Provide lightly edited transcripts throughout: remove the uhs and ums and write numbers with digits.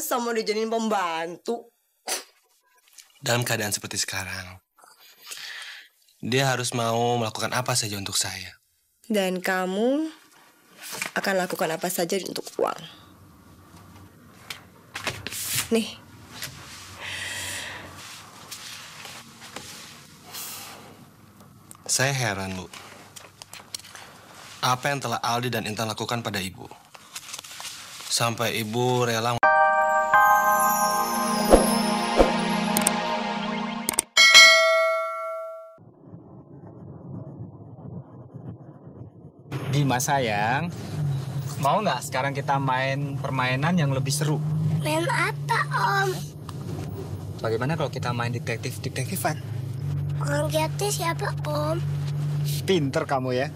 Masa mau dijadiin pembantu? Dalam keadaan seperti sekarang, dia harus mau melakukan apa saja untuk saya. Dan kamu akan lakukan apa saja untuk uang. Nih. Saya heran, Bu. Apa yang telah Aldi dan Intan lakukan pada Ibu? Sampai Ibu rela... Bima sayang, mau nggak sekarang kita main permainan yang lebih seru? Main apa, Om? Bagaimana kalau kita main detektif-detektifan? Orang jahatnya siapa, Om? Pinter kamu ya.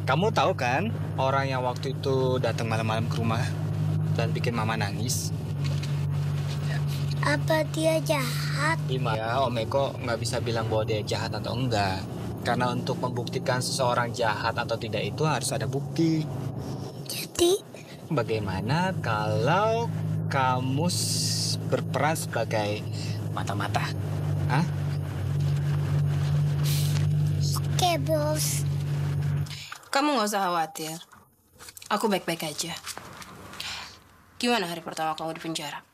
Kamu tahu kan orang yang waktu itu datang malam-malam ke rumah dan bikin mama nangis? Apa dia jahat? Bima, ya Om Eko nggak bisa bilang bahwa dia jahat atau enggak. Karena untuk membuktikan seseorang jahat atau tidak itu harus ada bukti. Jadi, bagaimana kalau kamu berperan sebagai mata-mata? Hah? Oke, Bos. Kamu nggak usah khawatir. Aku baik-baik aja. Gimana hari pertama kamu di penjara?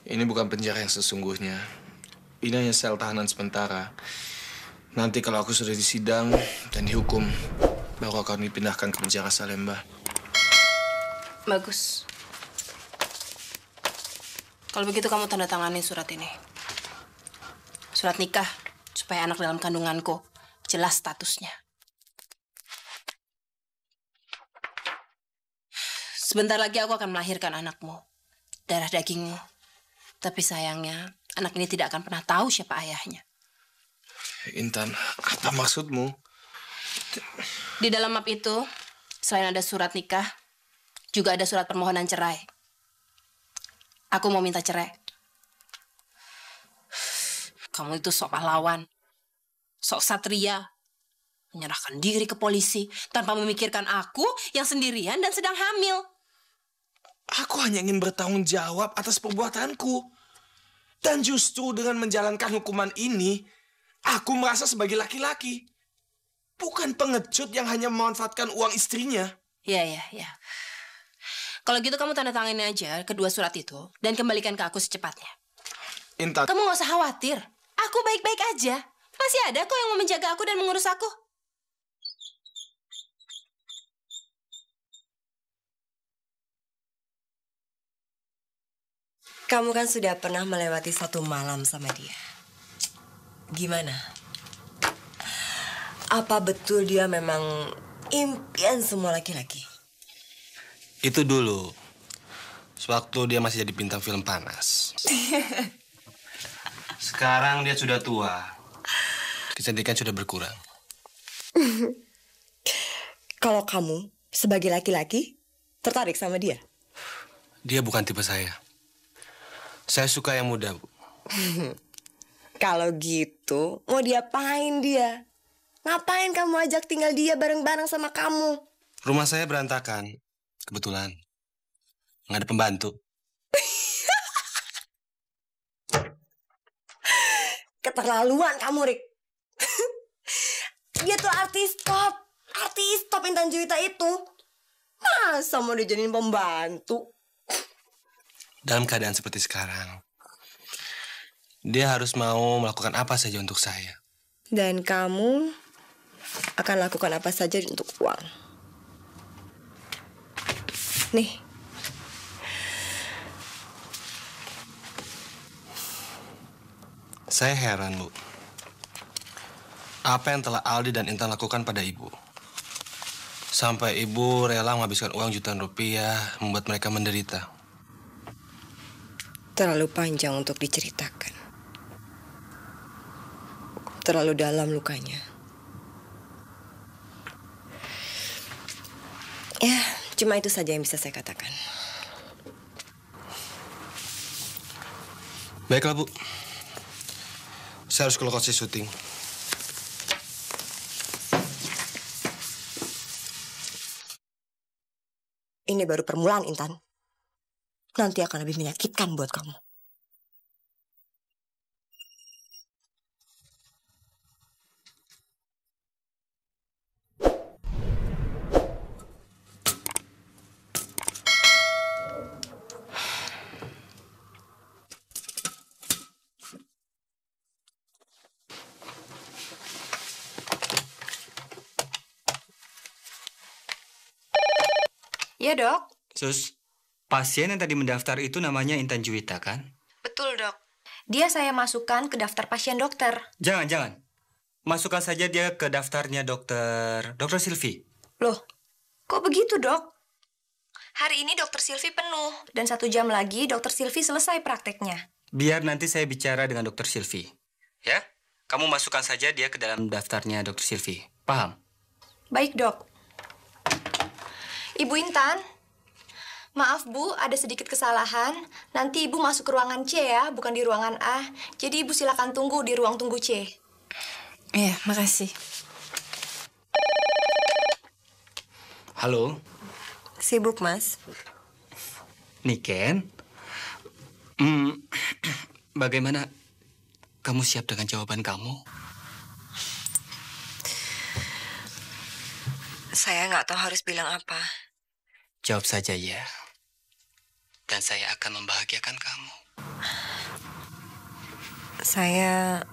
Ini bukan penjara yang sesungguhnya. Ini hanya sel tahanan sementara. Nanti kalau aku sudah disidang dan dihukum, baru akan dipindahkan ke penjara Salemba. Bagus. Kalau begitu kamu tanda tangani surat ini. Surat nikah, supaya anak dalam kandunganku jelas statusnya. Sebentar lagi aku akan melahirkan anakmu, darah dagingmu. Tapi sayangnya, anak ini tidak akan pernah tahu siapa ayahnya. Intan, apa maksudmu? Di dalam map itu, selain ada surat nikah, juga ada surat permohonan cerai. Aku mau minta cerai. Kamu itu sok pahlawan, sok satria, menyerahkan diri ke polisi tanpa memikirkan aku yang sendirian dan sedang hamil. Aku hanya ingin bertanggung jawab atas perbuatanku. Dan justru dengan menjalankan hukuman ini, aku merasa sebagai laki-laki. Bukan pengecut yang hanya memanfaatkan uang istrinya. Iya. Kalau gitu kamu tanda tanganin aja kedua surat itu dan kembalikan ke aku secepatnya. Intan. Kamu gak usah khawatir. Aku baik-baik aja. Masih ada kok yang mau menjaga aku dan mengurus aku. Kamu kan sudah pernah melewati satu malam sama dia. Gimana? Apa betul dia memang impian semua laki-laki? Itu dulu. Sewaktu dia masih jadi bintang film panas. Sekarang dia sudah tua. Kecantikan sudah berkurang. Kalau kamu sebagai laki-laki tertarik sama dia? Dia bukan tipe saya. Saya suka yang muda, Bu. Kalau gitu, mau diapain dia? Ngapain kamu ajak tinggal dia bareng-bareng sama kamu? Rumah saya berantakan. Kebetulan. Nggak ada pembantu. Keterlaluan kamu, Rik. Dia tuh artis top. Artis top Intan Juwita itu. Masa mau dijadiin pembantu? Dalam keadaan seperti sekarang, dia harus mau melakukan apa saja untuk saya. Dan kamu akan lakukan apa saja untuk uang. Nih. Saya heran, Bu. Apa yang telah Aldi dan Intan lakukan pada Ibu? Sampai Ibu rela menghabiskan uang jutaan rupiah membuat mereka menderita. Terlalu panjang untuk diceritakan. Terlalu dalam lukanya. Ya, cuma itu saja yang bisa saya katakan. Baiklah, Bu. Saya harus ke lokasi syuting. Ini baru permulaan, Intan. Nanti akan lebih menyakitkan buat kamu. Iya, Dok. Sus, pasien yang tadi mendaftar itu namanya Intan Juwita, kan? Betul, Dok. Dia saya masukkan ke daftar pasien dokter. Jangan. Masukkan saja dia ke daftarnya Dokter Silvi. Loh, kok begitu, Dok? Hari ini Dokter Silvi penuh, dan 1 jam lagi Dokter Silvi selesai prakteknya. Biar nanti saya bicara dengan Dokter Silvi. Ya? Kamu masukkan saja dia ke dalam daftarnya Dokter Silvi. Paham? Baik, Dok. Ibu Intan, maaf Bu, ada sedikit kesalahan. Nanti Ibu masuk ke ruangan C ya, bukan di ruangan A. Jadi Ibu silakan tunggu di ruang tunggu C. Iya, makasih. Halo, Sibuk, Mas? Niken. Bagaimana? Kamu siap dengan jawaban kamu? Saya nggak tahu harus bilang apa. Jawab saja ya. Dan saya akan membahagiakan kamu. Saya...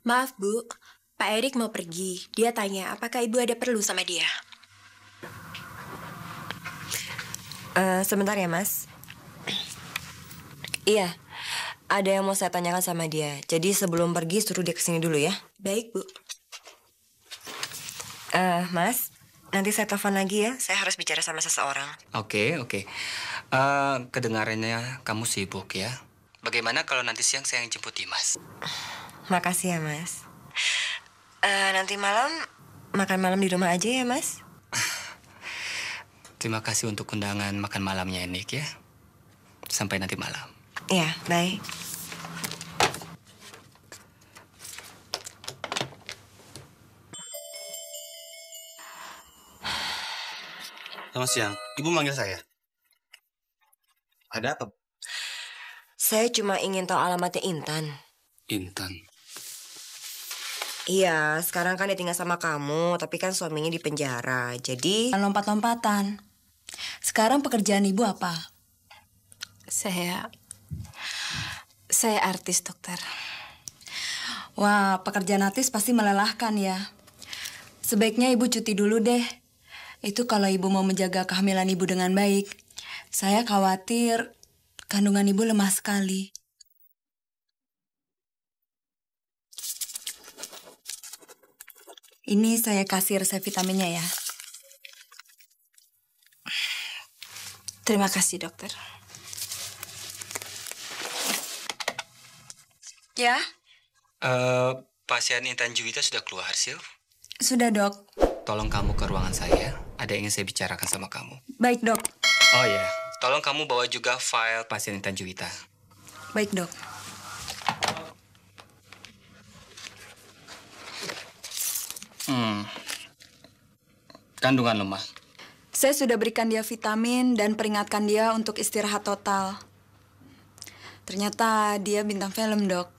Maaf Bu, Pak Erik mau pergi. Dia tanya apakah Ibu ada perlu sama dia. Sebentar ya, Mas. Iya, ada yang mau saya tanyakan sama dia. Jadi sebelum pergi suruh dia kesini dulu ya. Baik Bu. Mas, nanti saya telepon lagi ya. Saya harus bicara sama seseorang. Oke. Kedengarannya kamu sibuk ya. Bagaimana kalau nanti siang saya yang jemput Dimas? Makasih ya, Mas. Nanti malam makan malam di rumah aja ya, Mas. Terima kasih untuk undangan makan malamnya, Nick ya. Sampai nanti malam. Iya, bye. Selamat siang. Ibu manggil saya. Ada apa? Saya cuma ingin tahu alamatnya Intan. Intan. Iya, sekarang kan dia tinggal sama kamu, tapi kan suaminya di penjara. Jadi... Lompat-lompatan. Sekarang pekerjaan ibu apa? Saya artis, dokter. Wah, pekerjaan artis pasti melelahkan ya. Sebaiknya ibu cuti dulu deh. Itu kalau ibu mau menjaga kehamilan ibu dengan baik. Saya khawatir kandungan ibu lemah sekali. Ini saya kasih resep vitaminnya ya. Terima kasih, dokter. Ya? Pasien Intan Juwita sudah keluar, Sil. Sudah, Dok. Tolong kamu ke ruangan saya. Ada yang ingin saya bicarakan sama kamu. Baik, Dok. Oh ya, tolong kamu bawa juga file pasien Intan Juwita. Baik, Dok. Kandungan lemah. Saya sudah berikan dia vitamin dan peringatkan dia untuk istirahat total. Ternyata dia bintang film, Dok.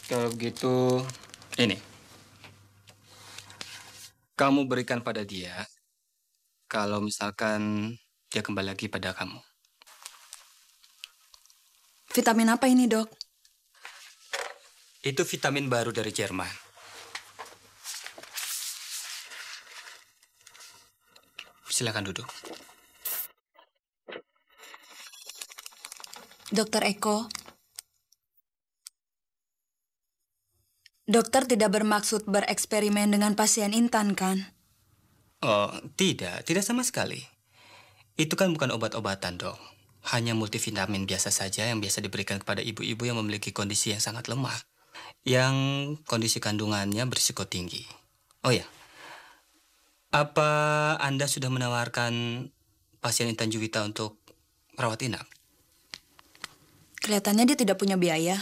Kalau begitu, ini. Kamu berikan pada dia kalau misalkan dia kembali lagi pada kamu. Vitamin apa ini, Dok? Itu vitamin baru dari Jerman. Silakan duduk. Dokter Eko. Dokter tidak bermaksud bereksperimen dengan pasien Intan, kan? Oh, tidak sama sekali. Itu kan bukan obat-obatan, Dok. Hanya multivitamin biasa saja yang biasa diberikan kepada ibu-ibu yang memiliki kondisi yang sangat lemah. Yang kondisi kandungannya berisiko tinggi. Oh ya, apa Anda sudah menawarkan pasien Intan Juwita untuk rawat inap? Kelihatannya dia tidak punya biaya.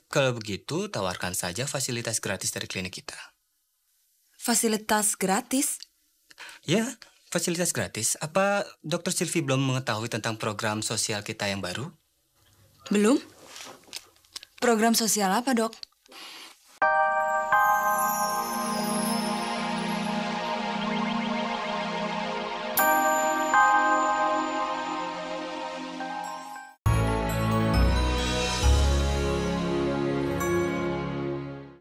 Kalau begitu, tawarkan saja fasilitas gratis dari klinik kita. Fasilitas gratis? Ya, fasilitas gratis. Apa Dokter Silvi belum mengetahui tentang program sosial kita yang baru? Belum? Program sosial apa, Dok?